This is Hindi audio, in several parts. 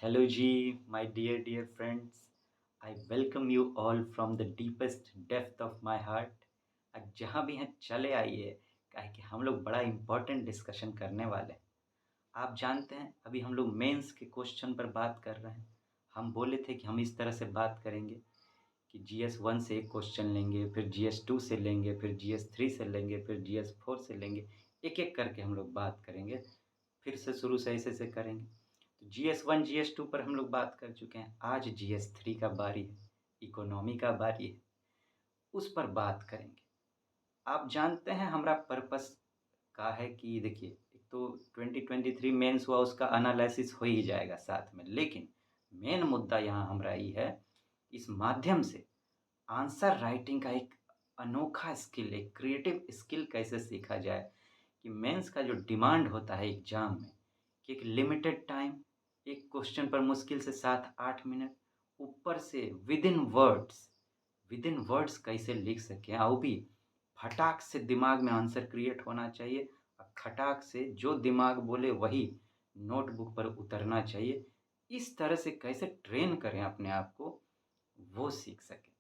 Hello G, my dear friends. I welcome you all from the deepest depth of my heart. आज जहाँ भी हैं चले आइए, काहे कि हम लोग बड़ा इम्पोर्टेंट डिस्कशन करने वाले हैं। आप जानते हैं अभी हम लोग मेंस के क्वेश्चन पर बात कर रहे हैं। हम बोले थे कि हम इस तरह से बात करेंगे कि GS 1 से एक क्वेश्चन लेंगे, फिर GS 2 से लेंगे, फिर GS 3 से लेंगे, फिर GS 4 से लेंगे। एक एक करके हम लोग बात करेंगे। फिर से शुरू से ऐसे करेंगे। तो GS 1 GS 2 पर हम लोग बात कर चुके हैं। आज GS 3 का बारी है, इकोनॉमी का बारी है, उस पर बात करेंगे। आप जानते हैं हमारा पर्पस का है कि देखिए, एक तो 2023 मेंस हुआ, उसका एनालिसिस हो ही जाएगा साथ में, लेकिन मेन मुद्दा यहाँ हमारा ये है, इस माध्यम से आंसर राइटिंग का एक अनोखा स्किल, एक क्रिएटिव स्किल कैसे सीखा जाए कि मेंस का जो डिमांड होता है एग्जाम में कि एक लिमिटेड टाइम, एक क्वेश्चन पर मुश्किल से 7-8 मिनट, ऊपर से विद इन वर्ड्स कैसे लिख सकें, और भी फटाक से दिमाग में आंसर क्रिएट होना चाहिए और खटाक से जो दिमाग बोले वही नोटबुक पर उतरना चाहिए। इस तरह से कैसे ट्रेन करें अपने आप को, वो सीख सकें।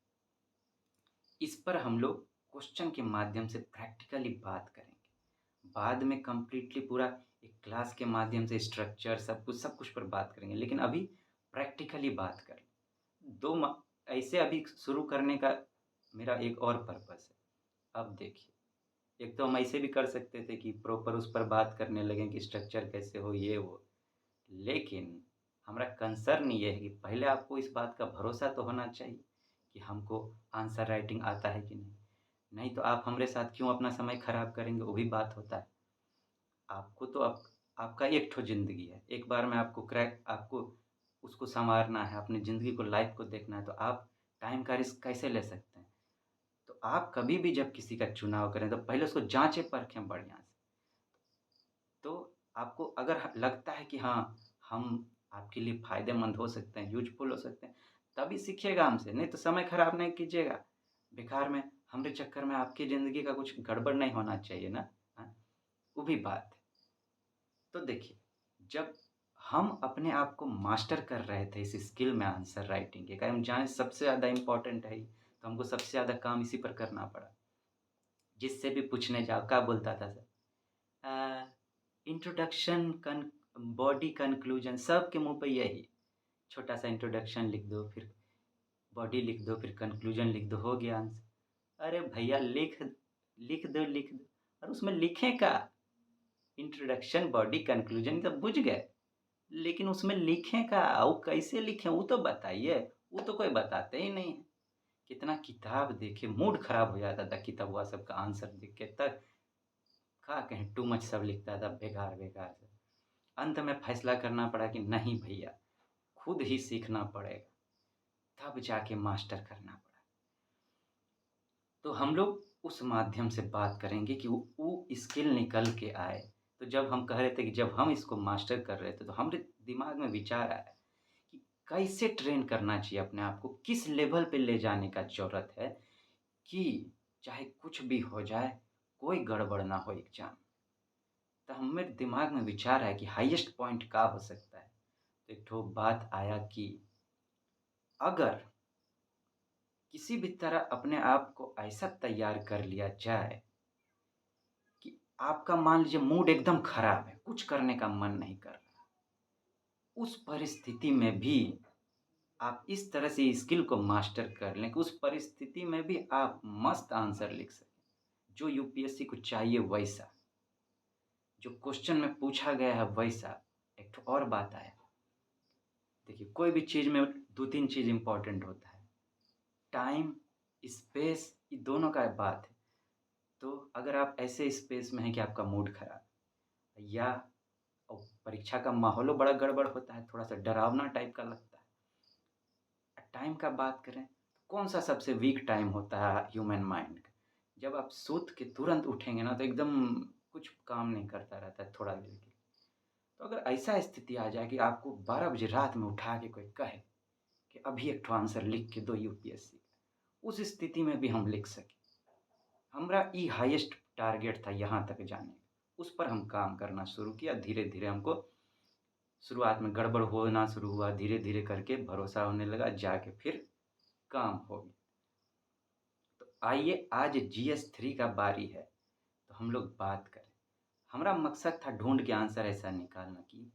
इस पर हम लोग क्वेश्चन के माध्यम से प्रैक्टिकली बात करेंगे। बाद में कंप्लीटली पूरा एक क्लास के माध्यम से स्ट्रक्चर सब कुछ पर बात करेंगे, लेकिन अभी प्रैक्टिकली बात कर दो ऐसे अभी शुरू करने का मेरा एक और पर्पस है। अब देखिए, एक तो हम ऐसे भी कर सकते थे कि प्रॉपर उस पर बात करने लगें कि स्ट्रक्चर कैसे हो, ये वो, लेकिन हमारा कंसर्न ये है कि पहले आपको इस बात का भरोसा तो होना चाहिए कि हमको आंसर राइटिंग आता है कि नहीं। नहीं तो आप हमारे साथ क्यों अपना समय खराब करेंगे, वो भी बात होता है। आपको तो आपका एक ठो ज़िंदगी है, एक बार में आपको उसको सँवारना है, अपनी ज़िंदगी को, लाइफ़ को देखना है, तो आप टाइम का रिस्क कैसे ले सकते हैं? तो आप कभी भी जब किसी का चुनाव करें तो पहले उसको जाँचें-परखें बढ़िया से। तो आपको अगर लगता है कि हाँ, हम आपके लिए फ़ायदेमंद हो सकते हैं, यूज़फुल हो सकते हैं, तभी सीखिएगा हमसे, नहीं तो समय खराब नहीं कीजिएगा। बेकार में हमारे चक्कर में आपकी ज़िंदगी का कुछ गड़बड़ नहीं होना चाहिए ना, हाँ? वो भी बात है। तो देखिए, जब हम अपने आप को मास्टर कर रहे थे इस स्किल में आंसर राइटिंग के, हम जाने सबसे ज़्यादा इम्पोर्टेंट है ये, तो हमको सबसे ज़्यादा काम इसी पर करना पड़ा। जिससे भी पूछने जाओ, क्या बोलता था सर? इंट्रोडक्शन, बॉडी, कंक्लूजन, सबके मुंह पे यही। छोटा सा इंट्रोडक्शन लिख दो, फिर बॉडी लिख दो, फिर कंक्लूजन लिख दो, हो गया आंसर। अरे भैया, लिख दो। और उसमें लिखें का इंट्रोडक्शन, बॉडी, कंक्लूजन तो बुझ गए, लेकिन उसमें लिखें का, वो कैसे लिखें वो तो बताइए। वो तो कोई बताते ही नहीं है। कितना किताब देखे, मूड खराब हो जाता था किताब हुआ सबका आंसर देख के, तक क्या कहें, टू मच सब लिखता था, बेकार बेकार से। अंत में फैसला करना पड़ा कि नहीं भैया, खुद ही सीखना पड़ेगा, तब जाके मास्टर करना पड़ा। तो हम लोग उस माध्यम से बात करेंगे कि वो स्किल निकल के आए। तो जब हम कह रहे थे कि जब हम इसको मास्टर कर रहे थे, तो हमारे दिमाग में विचार आया कि कैसे ट्रेन करना चाहिए अपने आप को, किस लेवल पे ले जाने का ज़रूरत है कि चाहे कुछ भी हो जाए, कोई गड़बड़ ना हो एग्ज़ाम। तो हमारे दिमाग में विचार आया कि हाईएस्ट पॉइंट क्या हो सकता है। तो एक ठो बात आया कि अगर किसी भी तरह अपने आप को ऐसा तैयार कर लिया जाए कि आपका मान लीजिए मूड एकदम खराब है, कुछ करने का मन नहीं कर रहा, उस परिस्थिति में भी आप इस तरह से स्किल को मास्टर कर लें कि उस परिस्थिति में भी आप मस्त आंसर लिख सकें, जो यूपीएससी को चाहिए वैसा, जो क्वेश्चन में पूछा गया है वैसा। एक ठो और बात आया, देखिए कोई भी चीज़ में 2-3 चीज़ इम्पोर्टेंट होता है, टाइम, स्पेस, ये दोनों का बात है। तो अगर आप ऐसे स्पेस में हैं कि आपका मूड खराब है, या परीक्षा का माहौल बड़ा गड़बड़ होता है, थोड़ा सा डरावना टाइप का लगता है, टाइम का बात करें तो कौन सा सबसे वीक टाइम होता है ह्यूमन माइंड का? जब आप सूत के तुरंत उठेंगे ना, तो एकदम कुछ काम नहीं करता रहता है थोड़ा देर के लिए। तो अगर ऐसा स्थिति आ जाए कि आपको 12 बजे रात में उठा के कोई कहे कि अभी एक ठो आंसर लिख के दो यूपीएससी का, उस स्थिति में भी हम लिख सकें। हमारा ई हाईएस्ट टारगेट था यहाँ तक जाने का। उस पर हम काम करना शुरू किया, धीरे धीरे हमको शुरुआत में गड़बड़ होना शुरू हुआ, धीरे धीरे करके भरोसा होने लगा, जाके फिर काम हो गया। तो आइए आज GS3 का बारी है, तो हम लोग बात करें। हमारा मकसद था ढूंढ के आंसर ऐसा निकालना कि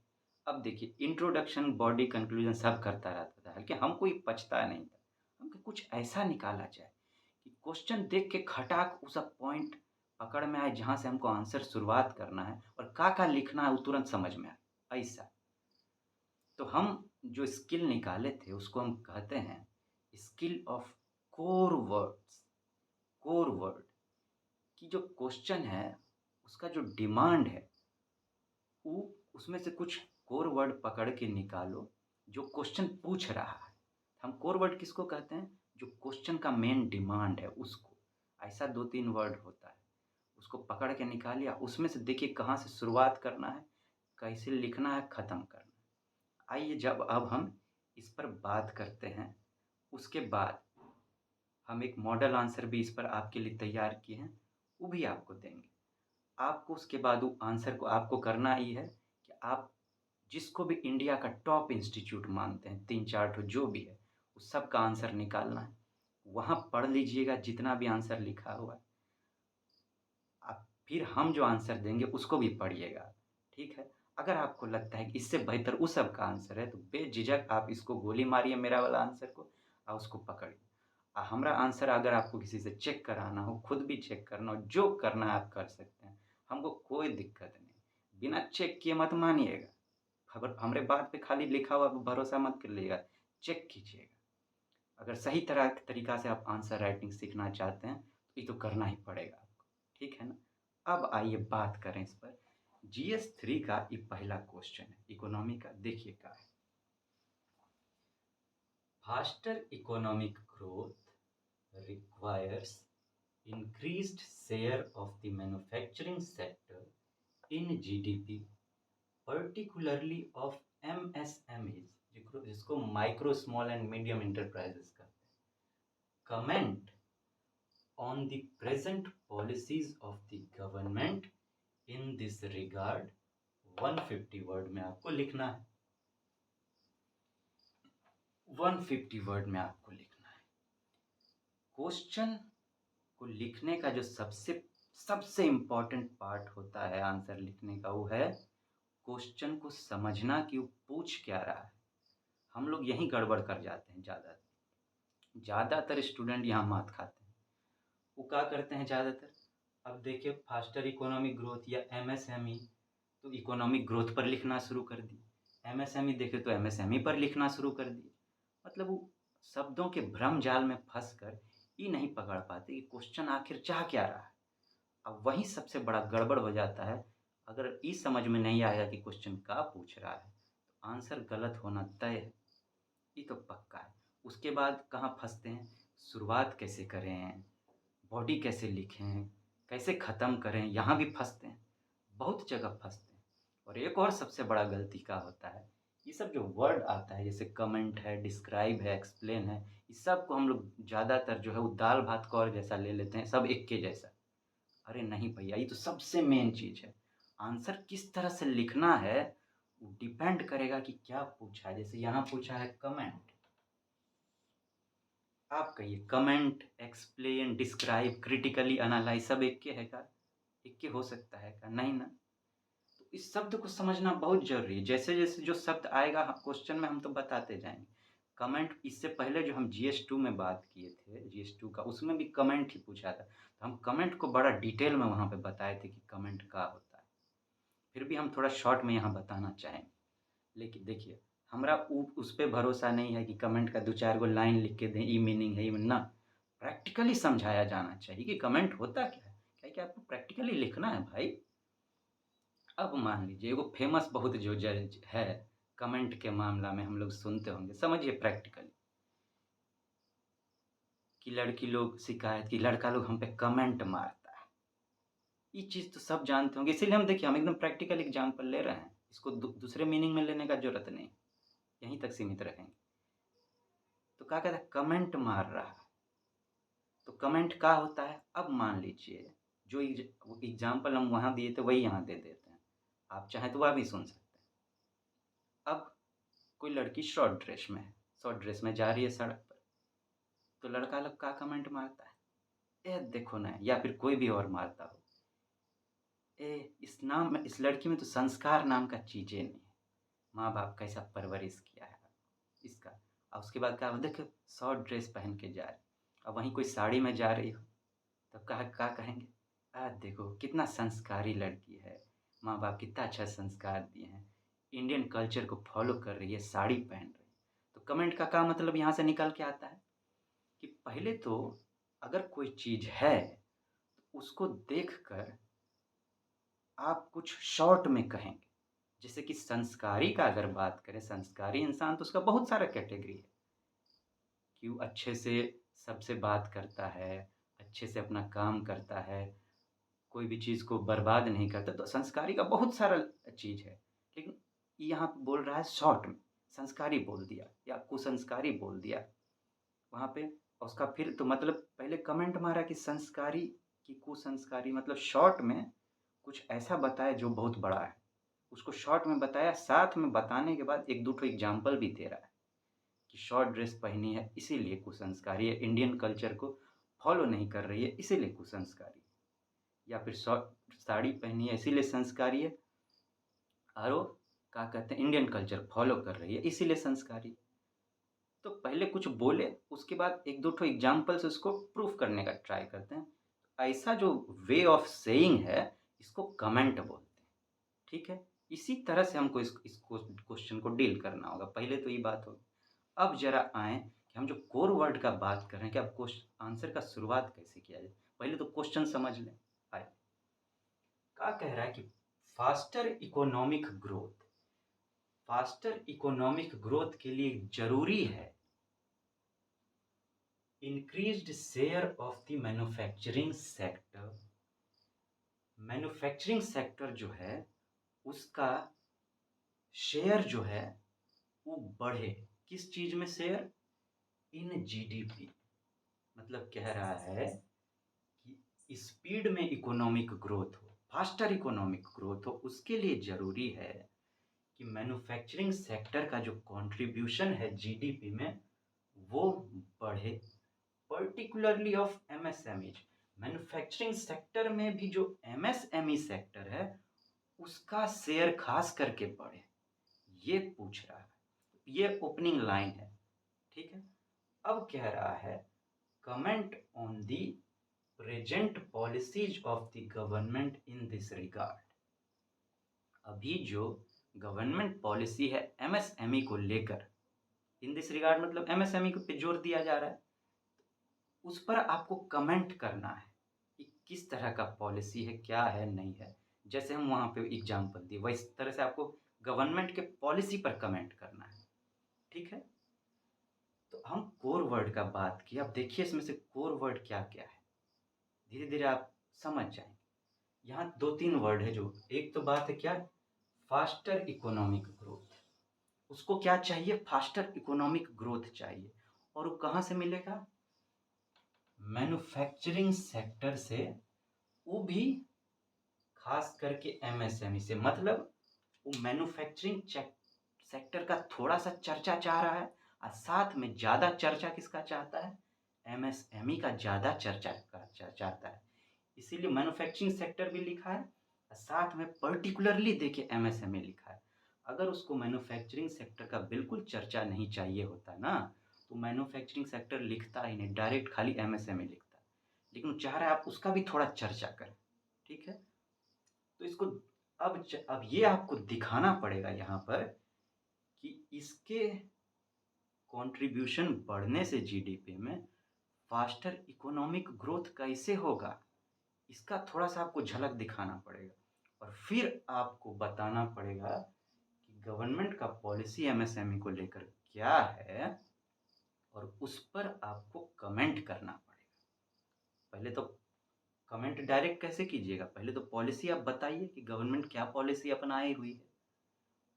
अब देखिए इंट्रोडक्शन, बॉडी, कंक्लूजन सब करता रहता था, हालांकि हम कोई पछता नहीं था। हम कुछ ऐसा निकाला जाए कि क्वेश्चन देख के खटाक उस पॉइंट पकड़ में आए जहाँ से हमको आंसर शुरुआत करना है और का लिखना है वो तुरंत समझ में आए, ऐसा। तो हम जो स्किल निकाले थे उसको हम कहते हैं skill of core words. Core word की जो क्वेश्चन है उसका जो डिमांड है वो उसमें से कुछ कोर वर्ड पकड़ के निकालो जो क्वेश्चन पूछ रहा है। हम कोर वर्ड किसको कहते हैं? जो क्वेश्चन का मेन डिमांड है उसको। ऐसा 2-3 वर्ड होता है, उसको पकड़ के निकालिए। उसमें से देखिए कहाँ से शुरुआत करना है, कैसे लिखना है, ख़त्म करना है। आइए जब अब हम इस पर बात करते हैं, उसके बाद हम एक मॉडल आंसर भी इस पर आपके लिए तैयार किए हैं, वो भी आपको देंगे। आपको उसके बाद वो आंसर को आपको करना ही है कि आप जिसको भी इंडिया का टॉप इंस्टीट्यूट मानते हैं, 3-4 ठो जो भी है, उस सब का आंसर निकालना है। वहाँ पढ़ लीजिएगा जितना भी आंसर लिखा हुआ है। आप फिर हम जो आंसर देंगे उसको भी पढ़िएगा, ठीक है? अगर आपको लगता है कि इससे बेहतर उस सब का आंसर है तो बेझिझक आप इसको गोली मारिए मेरा वाला आंसर को और उसको पकड़िए। हमारा आंसर अगर आपको किसी से चेक कराना हो, खुद भी चेक करना हो, जो करना है आप कर सकते हैं, हमको कोई दिक्कत नहीं। बिना चेक किए मत मानिएगा। खबर हमारे बात पे खाली लिखा हुआ भरोसा मत कर लीजिएगा, चेक कीजिएगा। अगर सही तरीका से आप आंसर राइटिंग सीखना चाहते हैं तो ये तो करना ही पड़ेगा आपको, ठीक है ना? अब आइए बात करें इस पर। GS3 का ये पहला क्वेश्चन है इकोनॉमी का, देखिए क्या है। Faster economic growth requires increased share of the manufacturing sector in GDP, particularly of MSMEs, जिसको micro small and medium enterprises कहते हैं। Comment on the present policies of the government in this regard, 150 word में आपको लिखना है। 150 वर्ड में आपको लिखना है। क्वेश्चन को लिखने का जो सबसे इम्पोर्टेंट पार्ट होता है आंसर लिखने का, वो है क्वेश्चन को समझना कि वो पूछ क्या रहा है। हम लोग यहीं गड़बड़ कर जाते हैं। ज़्यादातर स्टूडेंट यहाँ मात खाते हैं। वो क्या करते हैं ज़्यादातर, अब देखिए फास्टर इकोनॉमिक ग्रोथ या MSME, तो इकोनॉमिक ग्रोथ पर लिखना शुरू कर दिए। MSME देखे तो MSME पर लिखना शुरू कर दिए। मतलब वो शब्दों के भ्रम जाल में फंस कर ये नहीं पकड़ पाते कि क्वेश्चन आखिर चाह क्या रहा है। अब वही सबसे बड़ा गड़बड़ हो जाता है। अगर ये समझ में नहीं आया कि क्वेश्चन क्या पूछ रहा है तो आंसर गलत होना तय है, ये तो पक्का है। उसके बाद कहाँ फंसते हैं, शुरुआत कैसे करें, बॉडी कैसे लिखें, कैसे ख़त्म करें, यहाँ भी फंसते हैं, बहुत जगह फंसते हैं। और एक और सबसे बड़ा गलती का होता है, ये सब जो वर्ड आता है जैसे कमेंट है, डिस्क्राइब है, एक्सप्लेन है, इस सब को हम लोग ज़्यादातर जो है वो दाल भात कौर जैसा ले लेते हैं, सब एक के जैसा। अरे नहीं भैया, ये तो सबसे मेन चीज़ है। आंसर किस तरह से लिखना है वो डिपेंड करेगा कि क्या पूछा है। जैसे यहाँ पूछा है कमेंट, आप कहिए comment, explain, describe, critically analyse सब एक के है का? एक के हो सकता है का? नहीं ना। तो इस शब्द को समझना बहुत जरूरी है। जैसे जैसे जो शब्द आएगा क्वेश्चन में हम तो बताते जाएंगे। कमेंट, इससे पहले जो हम GS2 में बात किए थे, GS2 का, उसमें भी कमेंट ही पूछा था, तो हम कमेंट को बड़ा डिटेल में वहाँ पे बताए थे कि कमेंट क्या होता है। फिर भी हम थोड़ा शॉर्ट में यहाँ बताना चाहेंगे। लेकिन देखिए हमारा उस पर भरोसा नहीं है कि कमेंट का 2-4 गो लाइन लिख के दें ई मीनिंग है, ना। प्रैक्टिकली समझाया जाना चाहिए कि कमेंट होता क्या है, क्या कि आपको प्रैक्टिकली लिखना है भाई। अब मान लीजिए एगो फेमस बहुत जो जज है कमेंट के मामला में, हम लोग सुनते होंगे, समझिए प्रैक्टिकली, कि लड़की लोग शिकायत की लड़का लोग हम पे कमेंट मारता है। ये चीज़ तो सब जानते होंगे, इसीलिए हम देखिए हम एकदम प्रैक्टिकल एग्जाम्पल ले रहे हैं। इसको दूसरे मीनिंग में लेने का जरूरत नहीं, यहीं तक सीमित रहेंगे। तो क्या कहता है, कमेंट मार रहा है। तो कमेंट क्या होता है, अब मान लीजिए जो एग्जाम्पल हम वहाँ दिए थे वही यहाँ दे देते हैं, आप चाहें तो वह भी सुन सकते हैं। अब कोई लड़की शॉर्ट ड्रेस में जा रही है सड़क पर, तो लड़का लोग क्या कमेंट मारता है, ए देखो ना, या फिर कोई भी और मारता हो, ए इस लड़की में तो संस्कार नाम का चीज़ें नहीं है, माँ बाप कैसा परवरिश किया है इसका। और उसके बाद क्या, देखो शॉर्ट ड्रेस पहन के जा रही, अब वहीं कोई साड़ी में जा रही हो, तब क्या कहेंगे, देखो कितना संस्कारी लड़की है, माँ बाप कितना अच्छा संस्कार दिए हैं, इंडियन कल्चर को फॉलो कर रही है, साड़ी पहन रही है। तो कमेंट का क्या मतलब यहाँ से निकल के आता है कि पहले तो अगर कोई चीज़ है तो उसको देखकर आप कुछ शॉर्ट में कहेंगे। जैसे कि संस्कारी का अगर बात करें, संस्कारी इंसान तो उसका बहुत सारा कैटेगरी है कि वो अच्छे से सबसे बात करता है, अच्छे से अपना काम करता है, कोई भी चीज़ को बर्बाद नहीं करता, तो संस्कारी का बहुत सारा चीज़ है। लेकिन यहाँ पे बोल रहा है शॉर्ट में, संस्कारी बोल दिया या कुसंस्कारी बोल दिया वहाँ पे। उसका फिर तो मतलब पहले कमेंट मारा कि संस्कारी कि कुसंस्कारी, मतलब शॉर्ट में कुछ ऐसा बताया जो बहुत बड़ा है, उसको शॉर्ट में बताया, साथ में बताने के बाद एक दो ठो एग्जाम्पल भी दे रहा है कि शॉर्ट ड्रेस पहनी है इसीलिए कुसंस्कारी है, इंडियन कल्चर को फॉलो नहीं कर रही है इसीलिए कुसंस्कारी, या फिर शॉर्ट साड़ी पहनी है इसीलिए संस्कारी है, और वो क्या कहते हैं इंडियन कल्चर फॉलो कर रही है इसीलिए संस्कारी। तो पहले कुछ बोले, उसके बाद एक दो ठो एग्जाम्पल से उसको प्रूफ करने का ट्राई करते हैं। ऐसा जो वे ऑफ सेइंग है इसको कमेंट बोलते हैं, ठीक है। इसी तरह से हमको इसको क्वेश्चन को डील करना होगा। पहले तो ये बात होगी। अब जरा आए कि हम जो कोर वर्ड का बात कर रहे हैं कि अब क्वेश्चन आंसर का शुरुआत कैसे किया जाए, पहले तो क्वेश्चन समझ लें। आए क्या कह रहा है कि faster economic growth, faster economic growth के लिए जरूरी है increased share of the manufacturing sector. Manufacturing sector जो है उसका शेयर जो है वो बढ़े। किस चीज में शेयर, इन जीडीपी। मतलब कह रहा है कि स्पीड में इकोनॉमिक ग्रोथ हो, फास्टर इकोनॉमिक ग्रोथ हो, उसके लिए जरूरी है कि मैन्युफैक्चरिंग सेक्टर का जो कंट्रीब्यूशन है जीडीपी में वो बढ़े, particularly of MSME. Manufacturing sector में भी जो एमएसएमई सेक्टर है उसका शेयर खास करके बढ़े, ये पूछ रहा है। ये ओपनिंग लाइन है, ठीक है। अब कह रहा है comment on the present policies of the government in this regard. अभी जो गवर्नमेंट पॉलिसी है एमएसएमई को लेकर, इन दिस रिगार्ड मतलब एमएसएमई पे जोर दिया जा रहा है, उस पर आपको कमेंट करना है कि किस तरह का पॉलिसी है, क्या है, नहीं है। जैसे हम वहाँ पे एग्जाम्पल दिए वही तरह से आपको गवर्नमेंट के पॉलिसी पर कमेंट करना है, ठीक है। तो हम कोर वर्ड का बात किया, अब देखिए इसमें से कोर वर्ड क्या क्या है, धीरे धीरे आप समझ जाएंगे। यहाँ दो तीन वर्ड है जो, एक तो बात है क्या, फास्टर इकोनॉमिक ग्रोथ। उसको क्या चाहिए, फास्टर इकोनॉमिक ग्रोथ चाहिए, और वो कहाँ से मिलेगा, मैन्युफैक्चरिंग सेक्टर से, वो भी खास करके एमएसएमई से। मतलब वो मैन्युफैक्चरिंग सेक्टर का थोड़ा सा चर्चा चाह रहा है, और साथ में ज़्यादा चर्चा किसका चाहता है, एमएसएमई का ज़्यादा चर्चा चाहता है। इसीलिए मैन्युफैक्चरिंग सेक्टर भी लिखा है और साथ में पर्टिकुलरली देखिए एमएसएमई लिखा है। अगर उसको मैन्युफैक्चरिंग सेक्टर का बिल्कुल चर्चा नहीं चाहिए होता ना, तो मैन्युफैक्चरिंग सेक्टर लिखता ही नहीं, डायरेक्ट खाली एमएसएमई लिखता। लेकिन वो चाह रहा है आप उसका भी थोड़ा चर्चा करें, ठीक है। तो इसको अब ये आपको दिखाना पड़ेगा यहाँ पर कि इसके कंट्रीब्यूशन बढ़ने से जीडीपी में फास्टर इकोनॉमिक ग्रोथ कैसे होगा, इसका थोड़ा सा आपको झलक दिखाना पड़ेगा। और फिर आपको बताना पड़ेगा कि गवर्नमेंट का पॉलिसी एमएसएमई को लेकर क्या है, और उस पर आपको कमेंट करना पड़ेगा। पहले तो कमेंट डायरेक्ट कैसे कीजिएगा, पहले तो पॉलिसी आप बताइए कि गवर्नमेंट क्या पॉलिसी अपनाई हुई है,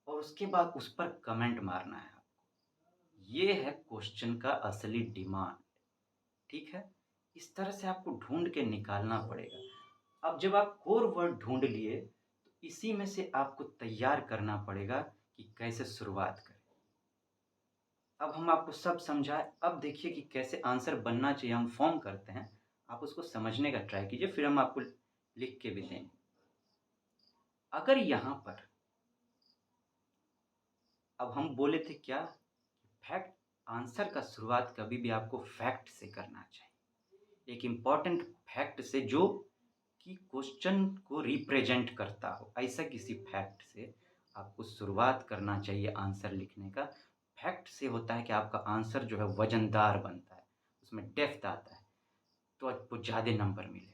और उसके बाद उस पर कमेंट मारना है आपको। ये है क्वेश्चन का असली डिमांड, ठीक है। इस तरह से आपको ढूंढ के निकालना पड़ेगा। अब जब आप कोर वर्ड ढूंढ लिए तो इसी में से आपको तैयार करना पड़ेगा कि कैसे शुरुआत करें। अब हम आपको सब समझाएँ, अब देखिए कि कैसे आंसर बनना चाहिए, हम फ़ॉर्म करते हैं, आप उसको समझने का ट्राई कीजिए, फिर हम आपको लिख के भी देंगे। अगर यहाँ पर अब हम बोले थे क्या? फैक्ट आंसर का शुरुआत कभी भी आपको फैक्ट से करना चाहिए। एक इम्पोर्टेंट फैक्ट से जो कि क्वेश्चन को रिप्रेजेंट करता हो, ऐसा किसी फैक्ट से आपको शुरुआत करना चाहिए आंसर लिखने का। फैक्ट से होता है कि आपका आंसर जो है वज़नदार बनता है, उसमें डेप्थ आता है, तो आपको ज़्यादा नंबर मिलेगा।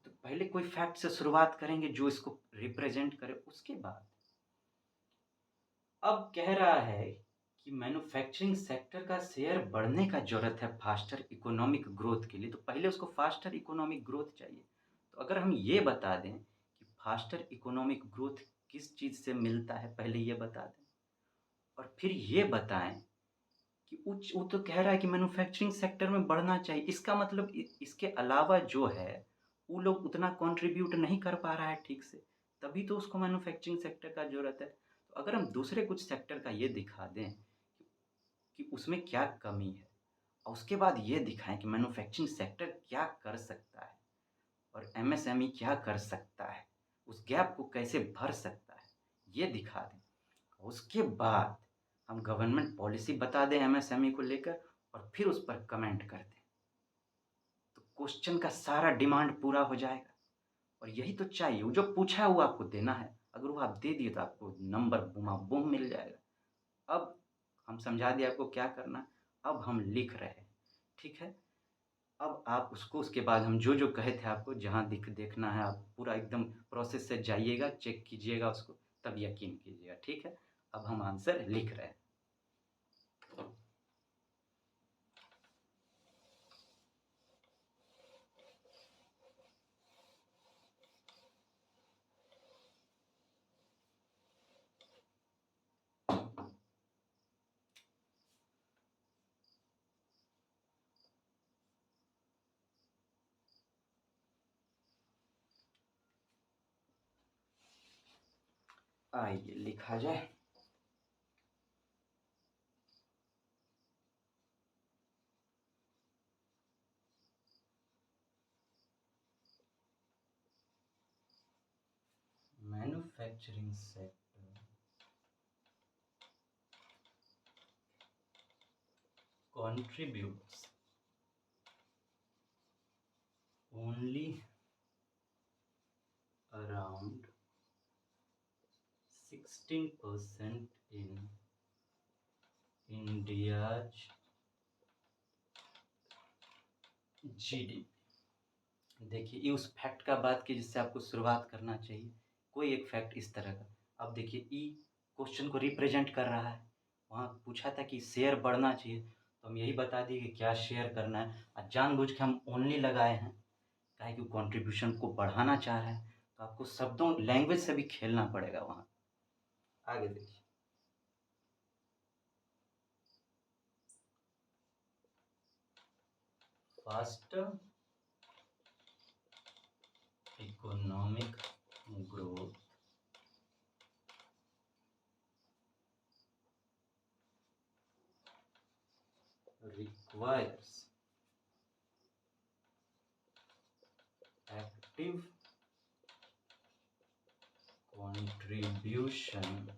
तो पहले कोई फैक्ट से शुरुआत करेंगे जो इसको रिप्रेजेंट करे, उसके बाद अब कह रहा है कि मैन्युफैक्चरिंग सेक्टर का शेयर बढ़ने का ज़रूरत है फास्टर इकोनॉमिक ग्रोथ के लिए, तो पहले उसको फास्टर इकोनॉमिक ग्रोथ चाहिए। तो अगर हम ये बता दें कि फास्टर इकोनॉमिक ग्रोथ किस चीज़ से मिलता है, पहले ये बता दें और फिर ये बताएँ कि वो तो कह रहा है कि मैन्युफैक्चरिंग सेक्टर में बढ़ना चाहिए, इसका मतलब इसके अलावा जो है, वो लोग उतना कंट्रीब्यूट नहीं कर पा रहा है ठीक से, तभी तो उसको मैन्युफैक्चरिंग सेक्टर का ज़रूरत है। तो अगर हम दूसरे कुछ सेक्टर का ये दिखा दें कि उसमें क्या कमी है और उसके बाद ये दिखाएँ कि मैन्युफैक्चरिंग सेक्टर क्या कर सकता है और एमएसएमई क्या कर सकता है, उस गैप को कैसे भर सकता है, ये दिखा दें। उसके बाद हम गवर्नमेंट पॉलिसी बता दें एमएसएमई को लेकर और फिर उस पर कमेंट कर दें, तो क्वेश्चन का सारा डिमांड पूरा हो जाएगा और यही तो चाहिए। वो जो पूछा है वो आपको देना है, अगर वो आप दे दिए तो आपको नंबर बूम मिल जाएगा। अब हम समझा दिए आपको क्या करना है, अब हम लिख रहे हैं, ठीक है? अब आप उसको उसके बाद हम जो कहे थे आपको जहाँ देखना है आप पूरा एकदम प्रोसेस से जाइएगा, चेक कीजिएगा उसको, तब यकीन कीजिएगा, ठीक है? अब हम आंसर लिख रहे हैं। आइए लिखा जाए। Manufacturing sector contributes only around 16% in India's GDP। देखिए ये उस फैक्ट का बात की जिससे आपको शुरुआत करना चाहिए, कोई एक फैक्ट इस तरह का। अब देखिए ई क्वेश्चन को रिप्रेजेंट कर रहा है, वहाँ पूछा था कि शेयर बढ़ना चाहिए, तो हम यही बता दिए कि क्या शेयर करना है और जानबूझ के हम ओनली लगाए हैं, काहे कि कंट्रीब्यूशन को बढ़ाना चाह रहे हैं, तो आपको शब्दों लैंग्वेज से भी खेलना पड़ेगा वहाँ। आगे देखिए। Faster economic growth requires active contribution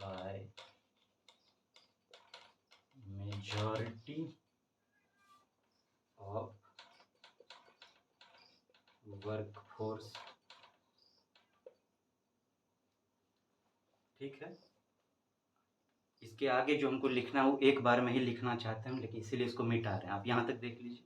by majority of workforce। ठीक है, इसके आगे जो हमको लिखना है वो एक बार में ही लिखना चाहते हैं, लेकिन इसीलिए इसको मिटा रहे हैं। आप यहाँ तक देख लीजिए।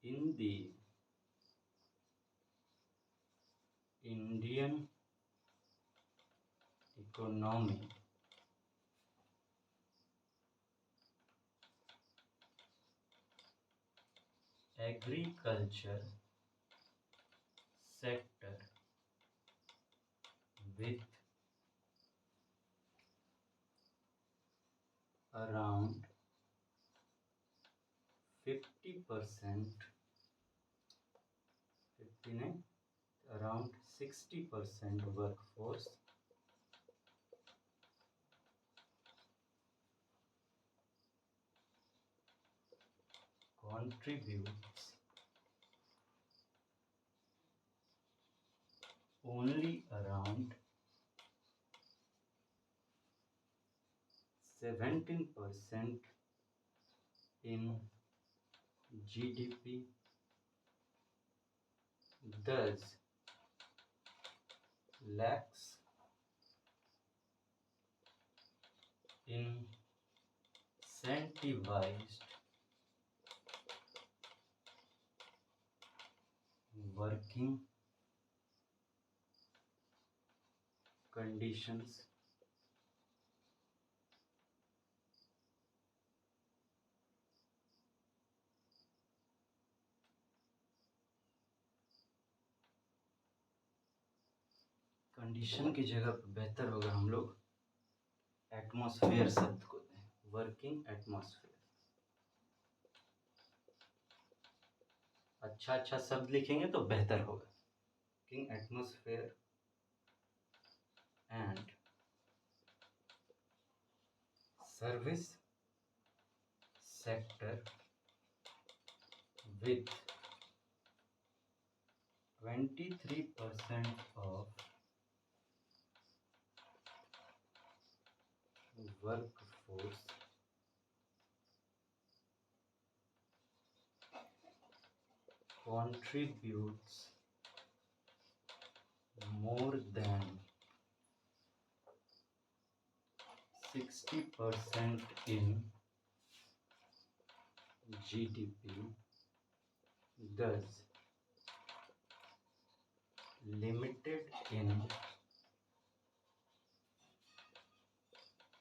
In the Indian economy, agriculture sector with around 50%, 59, around 60% workforce contributes only around 17% in GDP, thus lacks incentivized working conditions, condition की जगह पर बेहतर होगा हम लोग एटमॉस्फेयर शब्द को दें, वर्किंग एटमॉस्फेयर। अच्छा अच्छा शब्द लिखेंगे तो बेहतर होगा, working atmosphere and service sector with 23% of workforce contributes more than 60% in GDP, thus limited in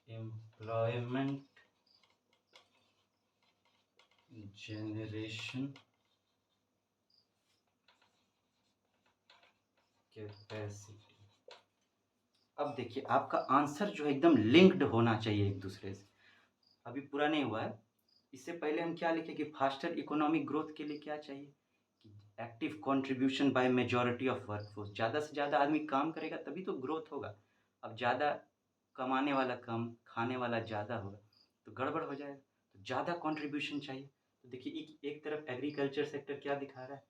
employment generation capacity। अब देखिए आपका आंसर जो है एकदम लिंक्ड होना चाहिए एक दूसरे से। अभी पूरा नहीं हुआ है, इससे पहले हम क्या लिखे कि फास्टर इकोनॉमिक ग्रोथ के लिए क्या चाहिए कि active contribution by majority of workforce, ज़्यादा से ज़्यादा आदमी काम करेगा तभी तो ग्रोथ होगा। अब ज़्यादा कमाने वाला कम, खाने वाला ज़्यादा होगा तो गड़बड़ हो जाएगा, तो ज़्यादा कंट्रीब्यूशन चाहिए। तो देखिए एक तरफ एग्रीकल्चर सेक्टर क्या दिखा रहा है,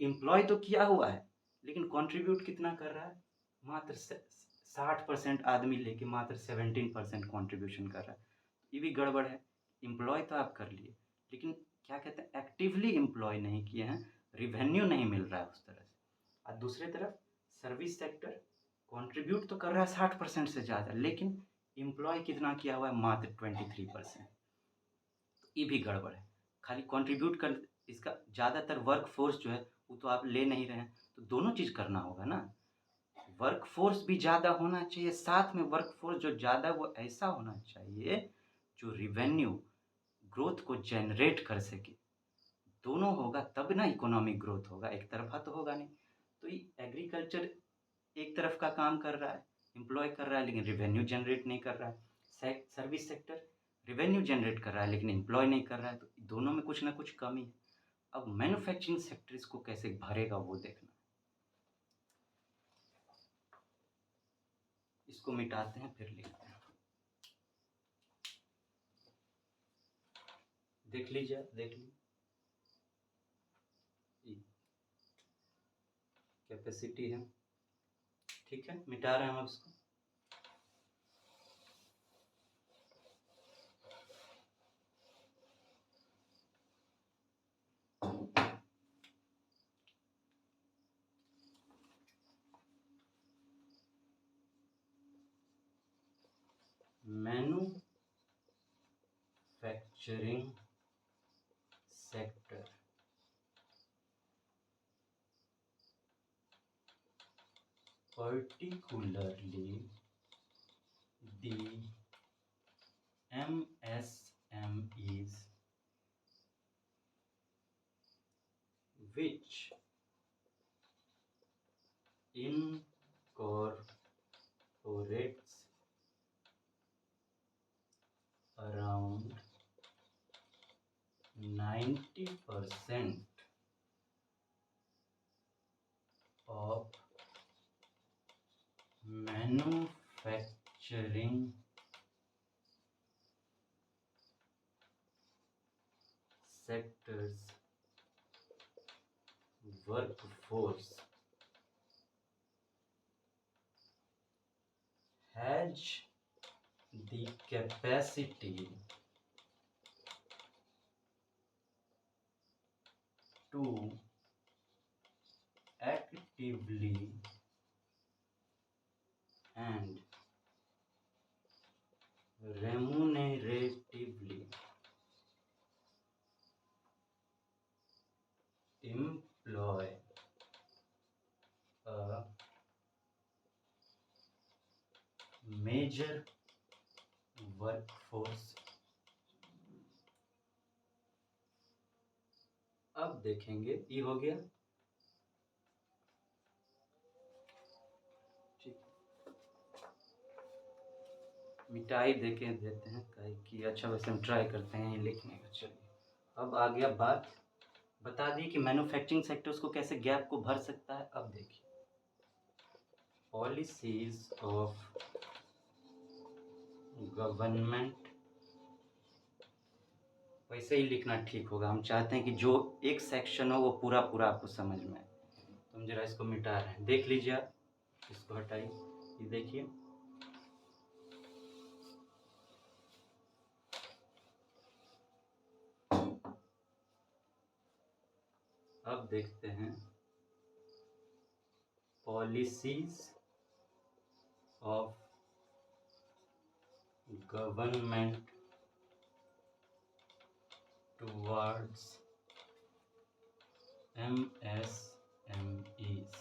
एम्प्लॉय तो किया हुआ है लेकिन कंट्रीब्यूट कितना कर रहा है, मात्र 60% आदमी लेके मात्र 17% कंट्रीब्यूशन कर रहा है। ये भी गड़बड़ है। एम्प्लॉय तो आप कर लिए लेकिन क्या कहते हैं एक्टिवली एम्प्लॉय नहीं किए हैं, रिवेन्यू नहीं मिल रहा है उस तरह से। और दूसरे तरफ सर्विस सेक्टर कंट्रीब्यूट तो कर रहा है 60% से ज़्यादा, लेकिन एम्प्लॉय कितना किया हुआ है, मात्र 23%। ये भी गड़बड़ है। खाली कंट्रीब्यूट कर, इसका ज़्यादातर वर्क फोर्स जो है वो तो आप ले नहीं रहे हैं, तो दोनों चीज़ करना होगा ना। वर्क फोर्स भी ज़्यादा होना चाहिए, साथ में वर्क फोर्स जो ज़्यादा वो ऐसा होना चाहिए जो रिवेन्यू ग्रोथ को जनरेट कर सके। दोनों होगा तब ना इकोनॉमिक ग्रोथ होगा, एक तरफा तो होगा नहीं। तो ये एग्रीकल्चर एक तरफ का काम कर रहा है, एम्प्लॉय कर रहा है लेकिन रिवेन्यू जनरेट नहीं कर रहा है। सर्विस सेक्टर रिवेन्यू जनरेट कर रहा है लेकिन एम्प्लॉय नहीं कर रहा है, तो दोनों में कुछ ना कुछ कमी है। अब मैन्युफैक्चरिंग सेक्टर इसको कैसे भरेगा वो देखना। इसको मिटाते हैं फिर लिखते हैं। देख लीजिए, देख लीजिए कैपेसिटी है, ठीक है, मिटा रहे हैं हम इसको। Manufacturing sector particularly the MSMEs which incorporates around 90% of manufacturing sectors workforce has the capacity to actively and remuneratively employ a major workforce। अब देखेंगे ये हो गया ठीक, मिटाई देके देते हैं काहे कि अच्छा वैसे हम ट्राई करते हैं ये लिखने का। चलिए अब आ गया बात, बता दी कि मैन्युफैक्चरिंग सेक्टर्स को कैसे गैप को भर सकता है। अब देखिए पॉलिसीज ऑफ गवर्नमेंट, वैसे ही लिखना ठीक होगा। हम चाहते हैं कि जो एक सेक्शन हो वो पूरा पूरा आपको समझ में आए। तो हम जरा इसको मिटा रहे हैं, देख लीजिए आप, इसको हटाइए, ये देखिए अब देखते हैं policies of government towards MSMEs।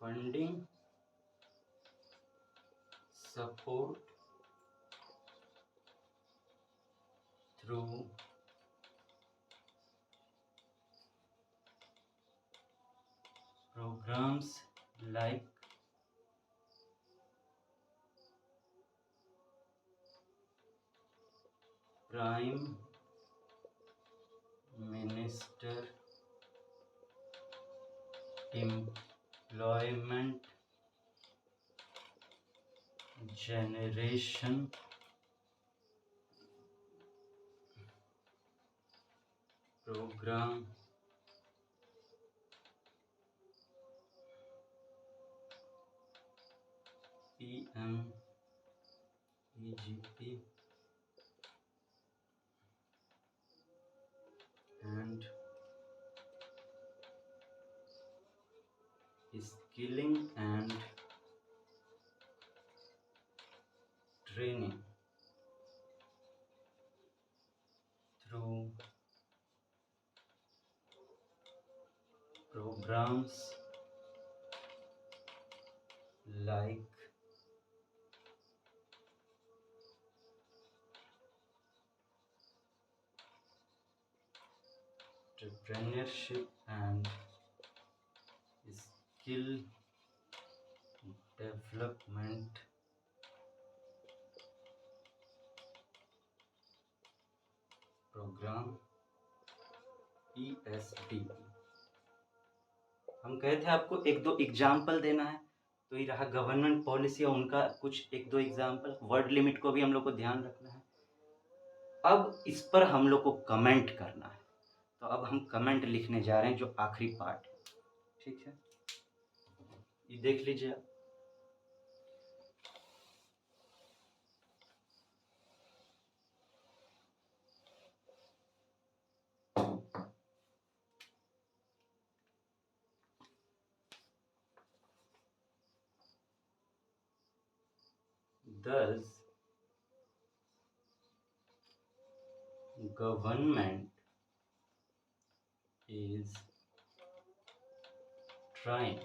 Funding support through programs like Prime Minister Employment Generation Program, PMEGP, and skilling and training through programs like entrepreneurship and skill development program ESDP। हम कहे थे आपको एक दो एग्जाम्पल देना है, तो ये रहा गवर्नमेंट पॉलिसी और उनका कुछ एक दो एग्जाम्पल। वर्ड लिमिट को भी हम लोग को ध्यान रखना है। अब इस पर हम लोग को कमेंट करना है, तो अब हम कमेंट लिखने जा रहे हैं जो आखिरी पार्ट है, ठीक है, ये देख लीजिए आप। Thus, government is trying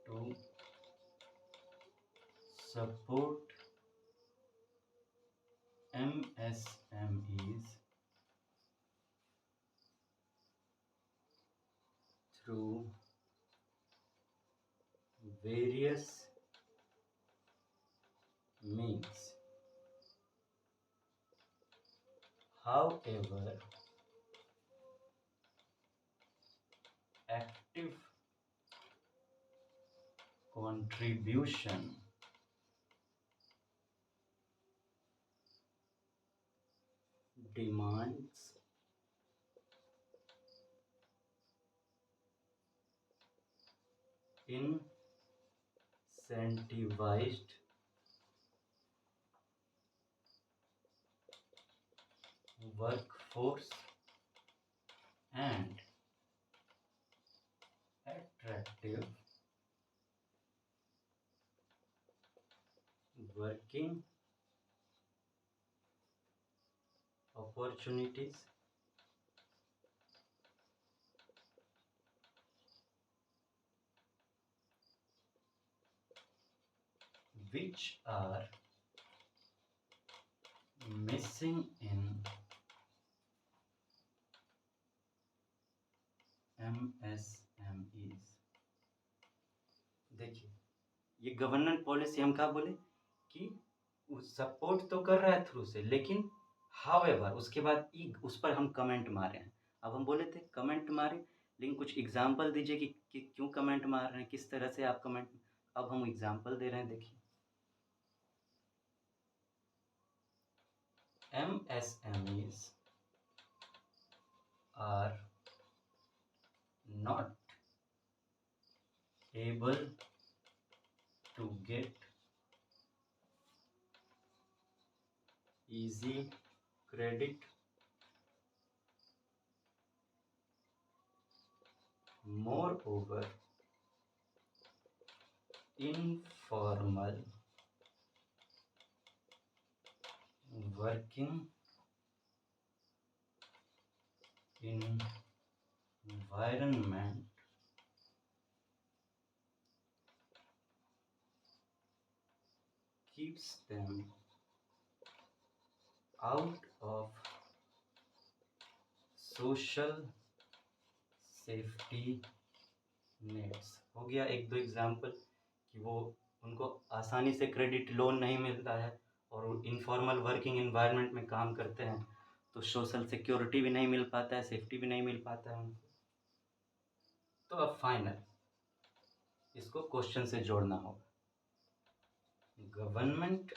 to support MSMEs through various means. However, active contribution demands incentivized workforce and attractive working opportunities which are missing in MSMEs। देखिए, ये गवर्नमेंट पॉलिसी हम क्या बोले कि सपोर्ट तो कर रहा है थ्रू से, लेकिन हाउएवर उसके बाद उस पर हम कमेंट मारे हैं। अब हम बोले थे कमेंट मारे, लेकिन कुछ एग्जाम्पल दीजिए कि क्यों कमेंट मार रहे हैं, किस तरह से आप कमेंट। अब हम एग्जाम्पल दे रहे हैं, देखिए। MSMEs are not able to get easy credit, moreover informal working environment keeps them out of social safety nets। हो गया एक दो एग्जाम्पल कि वो उनको आसानी से क्रेडिट लोन नहीं मिलता है और इनफॉर्मल वर्किंग एनवायरनमेंट में काम करते हैं, तो सोशल सिक्योरिटी भी नहीं मिल पाता है, सेफ्टी भी नहीं मिल पाता है उनको। तो अब फाइनल इसको क्वेश्चन से जोड़ना होगा। Government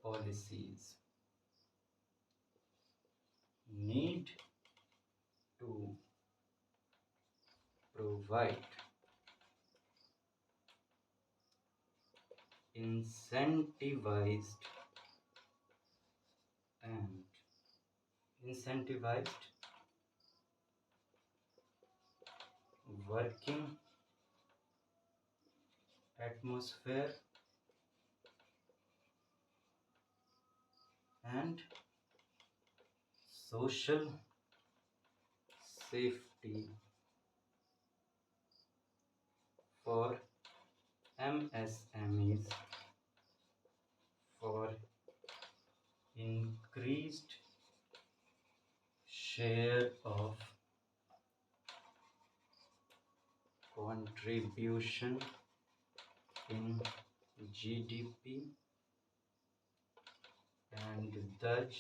policies need to provide incentivized working atmosphere and social safety for MSMEs for increased share of contribution in GDP and thus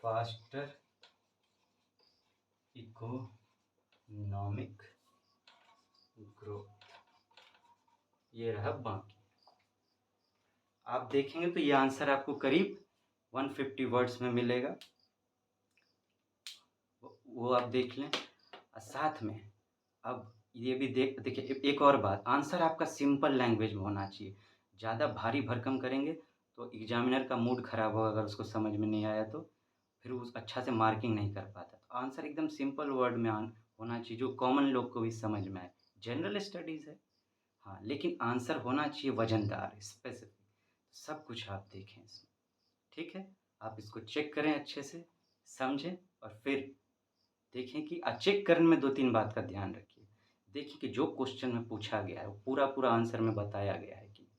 faster economic growth। ये रहा बाकी। आप देखेंगे तो ये आंसर आपको करीब 150 वर्ड्स में मिलेगा, वो आप देख लें। साथ में अब ये भी देखिए एक और बात, आंसर आपका सिंपल लैंग्वेज में होना चाहिए। ज़्यादा भारी भरकम करेंगे तो एग्जामिनर का मूड खराब होगा, अगर उसको समझ में नहीं आया तो फिर उस अच्छा से मार्किंग नहीं कर पाता। तो आंसर एकदम सिंपल वर्ड में होना चाहिए, जो कॉमन लोग को भी समझ में आए। जनरल स्टडीज़ है हाँ, लेकिन आंसर होना चाहिए वजनदार, स्पेसिफिक। सब कुछ आप देखें इसमें, ठीक है। आप इसको चेक करें अच्छे से, समझें और फिर देखें कि चेक करने में दो तीन बात का ध्यान रखिए। देखिए कि जो क्वेश्चन में पूछा गया है, वो पूरा-पूरा आंसर में बताया गया है कि नहीं,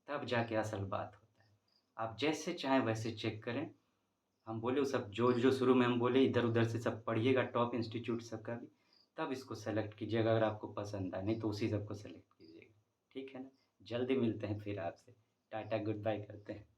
तब जाके असल बात होता है। आप जैसे चाहें वैसे चेक करें। हम बोले वो सब जो-जो शुरू में हम बोले इधर-उधर से सब पढ़िएगा टॉप इंस्टीट्यूट सबका भी, तब इसको सेलेक्ट कीजिएगा अगर आपको पसंद आए, नहीं तो उसी सब को सेलेक्ट कीजिएगा। ठीक है ना? जल्दी मिलते हैं फिर आपसे। टाटा गुड बाय करते हैं।